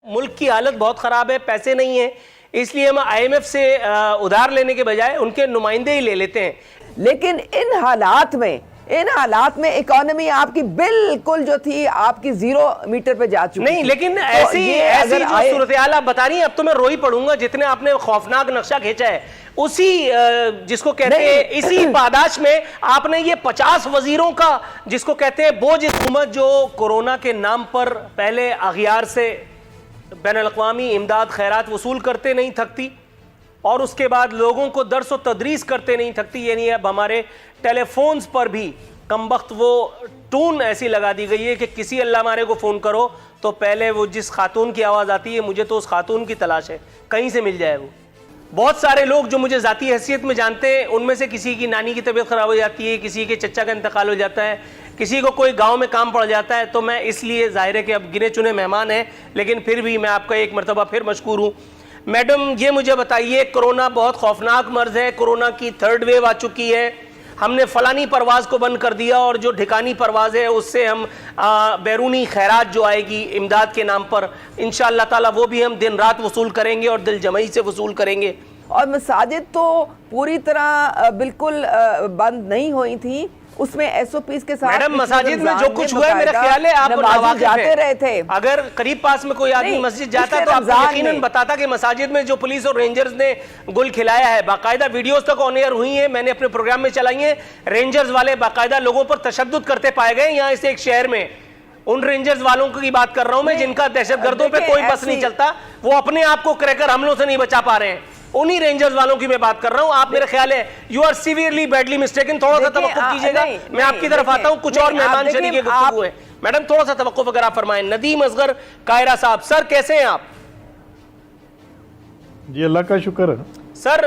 मुल्क की हालत बहुत ख़राब है, पैसे नहीं है, इसलिए हम IMF से उधार लेने के बजाय उनके नुमाइंदे ही ले लेते हैं। लेकिन इन हालात में इकोनॉमी आपकी बिल्कुल जो थी आपकी 0 मीटर पे जा चुकी नहीं, लेकिन ऐसी जो सूरत-ए-हाल आप बता रही हैं, अब तो मैं रो ही पड़ूंगा। जितने आपने खौफनाक नक्शा खींचा है, उसी जिसको कहते हैं इसी पादाश में आपने ये 50 वजीरों का जिसको कहते हैं बोझ हुकूमत, जो कोरोना के नाम पर पहले अगियार से बैनुल-अक़वामी इमदाद खैरात वसूल करते नहीं थकती और उसके बाद लोगों को दर्स व तदरीस करते नहीं थकती, यानी अब हमारे टेलीफोन्स पर भी कमबख्त वो टून ऐसी लगा दी गई है कि किसी अल्लाह मारे को फ़ोन करो तो पहले वो जिस खातून की आवाज़ आती है, मुझे तो उस खातून की तलाश है, कहीं से मिल जाए वो। बहुत सारे लोग जो मुझे ज़ाती हैसियत में जानते हैं, उनमें से किसी की नानी की तबीयत ख़राब हो जाती है, किसी के चचा का इंतकाल हो जाता है, किसी को कोई गांव में काम पड़ जाता है, तो मैं इसलिए ज़ाहिर है कि अब गिने चुने मेहमान हैं, लेकिन फिर भी मैं आपका एक मरतबा फिर मशकूर हूँ। मैडम, ये मुझे बताइए, कोरोना बहुत खौफनाक मर्ज़ है, कोरोना की 3rd वेव आ चुकी है, हमने फ़लानी परवाज़ को बंद कर दिया और जो ठिकानी परवाज़ है उससे हम बैरूनी खैरात जो आएगी इमदाद के नाम पर, इंशाअल्लाह ताला वो भी हम दिन रात वसूल करेंगे और दिल जमई से वसूल करेंगे। और मसाजिद तो पूरी तरह बिल्कुल बंद नहीं हुई थी, उसमें SOPs के साथ। मैडम, मसाजिद में जो कुछ हुआ है मेरा ख्याल है आप जाते रहे थे। अगर करीब पास में कोई आदमी मस्जिद जाता तो आपको यकीनन बताता कि मसाजिद में जो पुलिस और रेंजर्स ने गुल खिलाया है, बाकायदा वीडियोस तक ऑन एयर हुई है, मैंने अपने प्रोग्राम में चलाई है। रेंजर्स वाले बाकायदा लोगों पर तशद्दुद करते पाए गए यहाँ इस एक शहर में। उन रेंजर्स वालों की बात कर रहा हूं मैं जिनका दहशतगर्दों पे कोई बस नहीं चलता, वो अपने आप को क्रैकर हमलों से नहीं बचा पा रहे हैं, उन्हीं रेंजर्स वालों की मैं बात कर रहा हूं। आप मेरे ख्याल है you are severely badly mistaken, थोड़ा सा तवक्कुफ कीजिएगा, मैं आपकी तरफ आता हूं, कुछ और मेहमान शरीक गुफ्तगू है। मैडम, थोड़ा सा तवक्कुफ अगर आप फरमाएं। नदीम असगर कायरा साहब, सर कैसे हैं आप? जी अल्लाह का शुक्र है सर।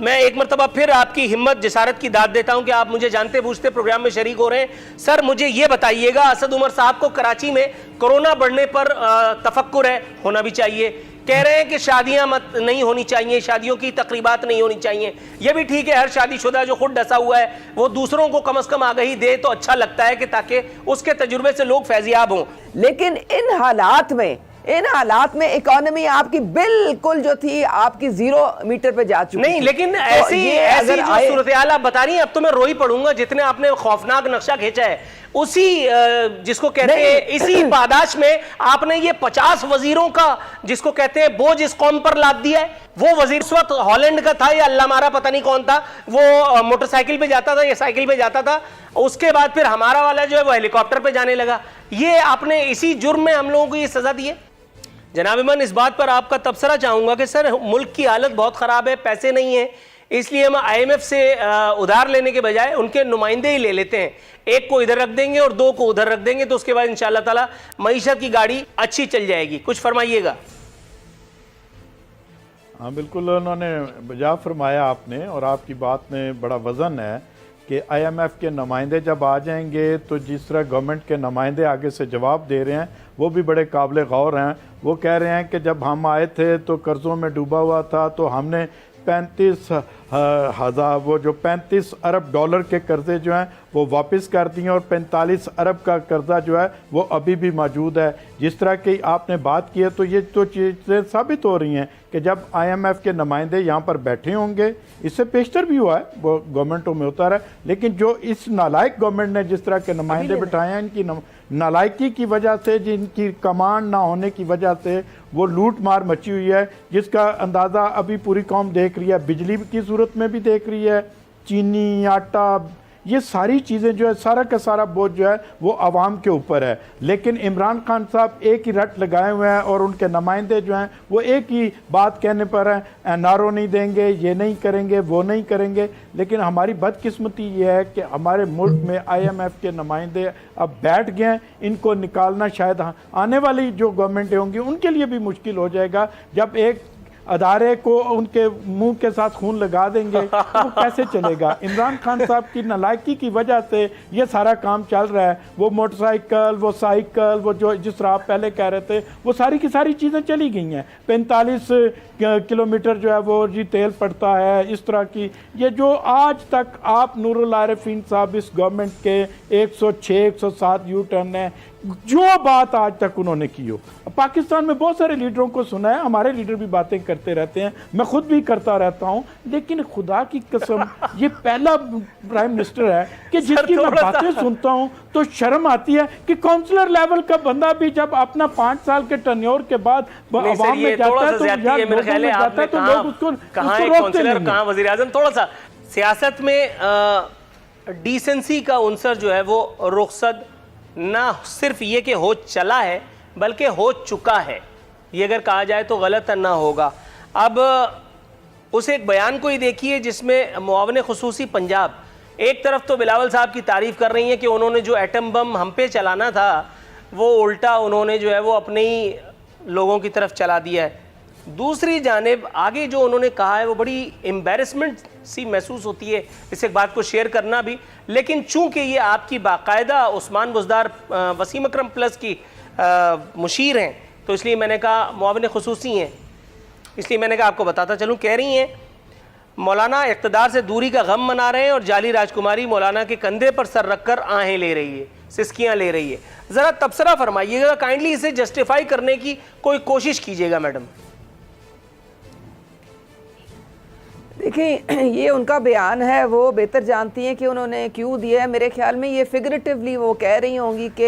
मैं एक मरतबा फिर आपकी हिम्मत जसारत की दाद देता हूं कि आप मुझे जानते बूझते प्रोग्राम में शरीक हो रहे हैं। सर मुझे ये बताइएगा, असद उमर साहब को कराची में कोरोना बढ़ने पर तफक्कुर है, होना भी चाहिए, कह रहे हैं कि शादियां मत नहीं होनी चाहिए, शादियों की तकरीबात नहीं होनी चाहिए, यह भी ठीक है, हर शादीशुदा जो खुद डसा हुआ है वो दूसरों को कम से कम आगाही दे तो अच्छा लगता है कि ताकि उसके तजुर्बे से लोग फैजियाब हों। लेकिन इन हालात में इकोनॉमी आपकी बिल्कुल जो थी आपकी 0 मीटर पे जा चुकी नहीं, लेकिन ऐसी जो सूरत-ए-हाल आप बता रही हैं, अब तो मैं रो ही पड़ूंगा। जितने आपने खौफनाक नक्शा खींचा है, उसी जिसको कहते हैं इसी पादाश में आपने ये 50 वजीरों का जिसको कहते हैं बोझ इस कौम पर लाद दिया है। वो वजीर उस वक्त हॉलैंड का था या अल्लाह मारा पता नहीं कौन था, वो मोटरसाइकिल पे जाता था या साइकिल पे जाता था, उसके बाद फिर हमारा वाला जो है वो हेलीकॉप्टर पे जाने लगा। ये आपने इसी जुर्म में हम लोगों को ये सजा दी है। जनाब इमान, इस बात पर आपका तबसरा चाहूंगा कि सर मुल्क की हालत बहुत ख़राब है, पैसे नहीं है, इसलिए हम IMF से उधार लेने के बजाय उनके नुमाइंदे ही ले लेते हैं। एक को इधर रख देंगे और 2 को उधर रख देंगे, तो उसके बाद इंशाअल्लाह ताला मईशत की गाड़ी अच्छी चल जाएगी। कुछ फरमाइएगा। हाँ बिल्कुल, उन्होंने बजा फरमाया आपने, और आपकी बात में बड़ा वज़न है कि IMF के नुमाइंदे जब आ जाएंगे तो जिस तरह गवर्नमेंट के नुमाइंदे आगे से जवाब दे रहे हैं वो भी बड़े काबिल गौर हैं। वो कह रहे हैं कि जब हम आए थे तो कर्ज़ों में डूबा हुआ था, तो हमने 35 अरब डॉलर के कर्ज़े जो हैं वो वापस कर दिए और 45 अरब का कर्ज़ा जो है वो अभी भी मौजूद है। जिस तरह की आपने बात की है, तो ये तो चीज़ें साबित हो रही हैं कि जब IMF के नुमाइंदे यहाँ पर बैठे होंगे, इससे पेशतर भी हुआ है, वो गवर्नमेंटों में होता रहा, लेकिन जो इस नालायक गवर्नमेंट ने जिस तरह के नुमाइंदे बिठाए हैं, इनकी नालायकी की वजह से, जिनकी कमांड ना होने की वजह से वो लूट मार मची हुई है, जिसका अंदाज़ा अभी पूरी कौम देख रही है, बिजली की सूरत में भी देख रही है, चीनी, आटा, ये सारी चीज़ें जो है, सारा का सारा बोझ जो है वो आवाम के ऊपर है। लेकिन इमरान खान साहब एक ही रट लगाए हुए हैं और उनके नुमाइंदे जो हैं वो एक ही बात कहने पर हैं, NRO नहीं देंगे, ये नहीं करेंगे, वो नहीं करेंगे। लेकिन हमारी बदकिस्मती ये है कि हमारे मुल्क में IMF के नुमाइंदे अब बैठ गए हैं, इनको निकालना शायद आने वाली जो गवर्नमेंटें होंगी उनके लिए भी मुश्किल हो जाएगा। जब एक अदारे को उनके मुंह के साथ खून लगा देंगे तो वो कैसे चलेगा? इमरान खान साहब की नालायकी की वजह से ये सारा काम चल रहा है। वो मोटरसाइकिल, वो साइकिल, वो जो जिस तरह आप पहले कह रहे थे, वो सारी की सारी चीज़ें चली गई हैं। 45 किलोमीटर जो है वो जी तेल पड़ता है, इस तरह की ये जो आज तक आप नूरुल आरिफीन साहब इस गवर्नमेंट के 106 107 यू टर्न है, जो बात आज तक उन्होंने की हो। पाकिस्तान में बहुत सारे लीडरों को सुना है, हमारे लीडर भी बातें करते रहते हैं, मैं खुद भी करता रहता हूं, लेकिन खुदा की कसम ये पहला प्राइम मिनिस्टर है कि जिसकी मैं बातें सुनता हूं तो शर्म आती है कि काउंसलर लेवल का बंदा भी जब अपना 5 साल के टर्न्योर के बाद अवाम में जाता है तो यार लोगों में जाता है तो लोग उसको रोकते नहीं हैं। कहां वजीर आजम। थोड़ा सा सियासत में डिसेंसी का उनसर जो है वो रुखसत ना सिर्फ ये कि हो चला है बल्कि हो चुका है, ये अगर कहा जाए तो गलत ना होगा। अब उस एक बयान को ही देखिए जिसमें मुआवने खुसूसी पंजाब एक तरफ तो बिलावल साहब की तारीफ कर रही हैं कि उन्होंने जो एटम बम हम पे चलाना था वो उल्टा उन्होंने जो है वो अपने ही लोगों की तरफ चला दिया है। दूसरी जानिब आगे जो उन्होंने कहा है वो बड़ी एम्बेरसमेंट सी महसूस होती है इस एक बात को शेयर करना भी, लेकिन चूंकि ये आपकी बाकायदा उस्मान बुज़दार वसीम अकरम प्लस की मुशीर हैं तो इसलिए मैंने कहा मुआविन खुसूसी हैं, इसलिए मैंने कहा आपको बताता चलूँ। कह रही हैं मौलाना इक़्तिदार से दूरी का गम मना रहे हैं और जाली राजकुमारी मौलाना के कंधे पर सर रखकर आहें ले रही है, सिसकियाँ ले रही है। ज़रा तबसरा फरमाइएगा, काइंडली इसे जस्टिफाई करने की कोई कोशिश कीजिएगा मैडम। देखिए ये उनका बयान है, वो बेहतर जानती हैं कि उन्होंने क्यों दिया है। मेरे ख्याल में ये फिगरेटिवली वो कह रही होंगी कि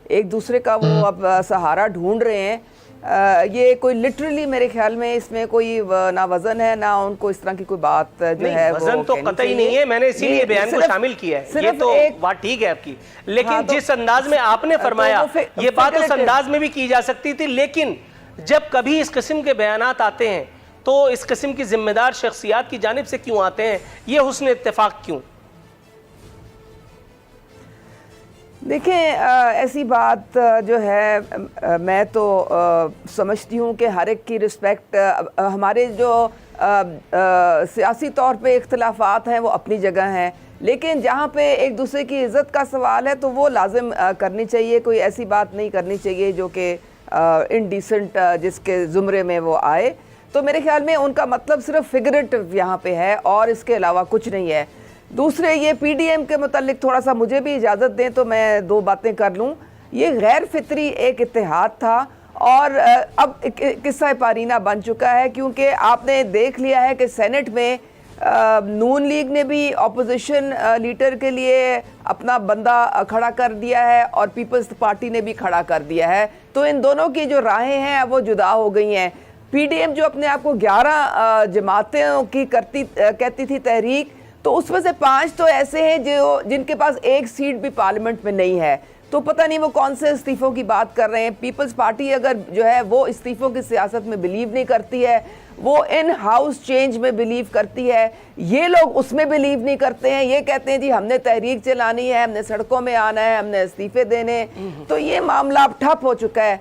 एक दूसरे का वो अब सहारा ढूंढ रहे हैं। ये कोई लिटरली मेरे ख्याल में इसमें कोई ना वजन है ना उनको इस तरह की कोई बात जो है वजन तो कतई नहीं है, मैंने इसीलिए बयान को शामिल किया है। ये तो बात ठीक है आपकी, लेकिन हाँ, जिस अंदाज में आपने फरमाया ये बात उस अंदाज में भी की जा सकती थी, लेकिन जब कभी इस किस्म के बयानात आते हैं तो इस किस्म की जिम्मेदार शख्सियात की जानिब से क्यों आते हैं, ये हुस्न इत्तेफाक क्यों? देखें ऐसी बात जो है मैं तो समझती हूँ कि हर एक की रिस्पेक्ट, हमारे जो सियासी तौर पे इख्तलाफात हैं वो अपनी जगह हैं, लेकिन जहाँ पे एक दूसरे की इज़्ज़त का सवाल है तो वो लाजिम करनी चाहिए। कोई ऐसी बात नहीं करनी चाहिए जो कि इनडिसेंट जिसके ज़ुमरे में वो आए। तो मेरे ख्याल में उनका मतलब सिर्फ फिगरेटिव यहाँ पे है और इसके अलावा कुछ नहीं है। दूसरे ये पीडीएम के मुतालिक थोड़ा सा मुझे भी इजाज़त दें तो मैं 2 बातें कर लूँ। ये गैर फितरी एक इत्तेहाद था और अब किस्सा पारीना बन चुका है, क्योंकि आपने देख लिया है कि सेनेट में नून लीग ने भी अपोजिशन लीडर के लिए अपना बंदा खड़ा कर दिया है और पीपल्स पार्टी ने भी खड़ा कर दिया है। तो इन दोनों की जो राहें हैं वो जुदा हो गई हैं। पीडीएम जो अपने आप को 11 जमातों की कहती थी तहरीक, तो उसमें से 5 तो ऐसे हैं जो जिनके पास 1 सीट भी पार्लियामेंट में नहीं है। तो पता नहीं वो कौन से इस्तीफ़ों की बात कर रहे हैं। पीपल्स पार्टी अगर जो है वो इस्तीफ़ों की सियासत में बिलीव नहीं करती है, वो इन हाउस चेंज में बिलीव करती है। ये लोग उसमें बिलीव नहीं करते हैं, ये कहते हैं जी हमने तहरीक चलानी है, हमने सड़कों में आना है, हमने इस्तीफ़े देने। तो ये मामला अब ठप हो चुका है।